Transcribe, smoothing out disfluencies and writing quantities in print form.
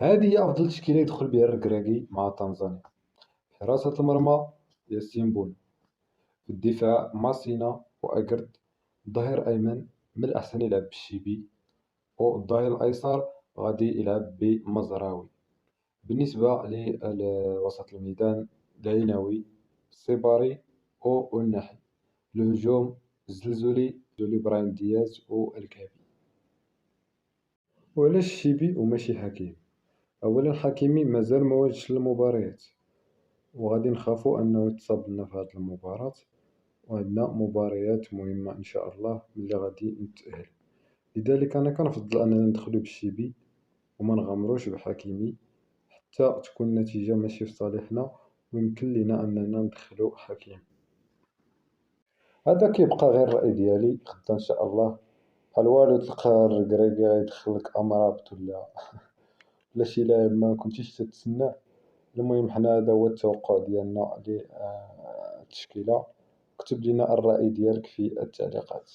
هذه هي أفضل تشكيلة يدخل بها الركراكي مع تنزانيا. حراسة المرمى ياسين بونو، في الدفاع ماسينا وأكرد، الظهير أيمن من الأحسن يلعب بالشيبي، والظهير الأيسر غادي يلعب بمزراوي. بالنسبة لوسط الميدان العيناوي، السيباري والنحل. الهجوم الزلزولي برايم دياز والكافي. وعلاش الشيبي وماشي حكيمي؟ أولا حكيمي مازال ما واجدش للمباريات، وغادي نخافوا أنه يتصاب لنا في هذه المباراة، وعندنا مباريات مهمة إن شاء الله اللي غادي نتأهل. لذلك أنا كنفضل أننا ندخلو بالشيبي وما نغامروش بحكيمي حتى تكون النتيجة ماشي في صالحنا، ويمكن لينا أننا ندخلو حكيمي. هذا كيبقى غير الرأي ديالي، غدا إن شاء الله بحال والو تلقى الركراكي غيدخلك أمرابط ولا شي لاعب ما كنتيش تتسناه. المهم حنا هذا هو التوقع ديالنا للتشكيلة. اكتب لنا الرأي ديالك في التعليقات.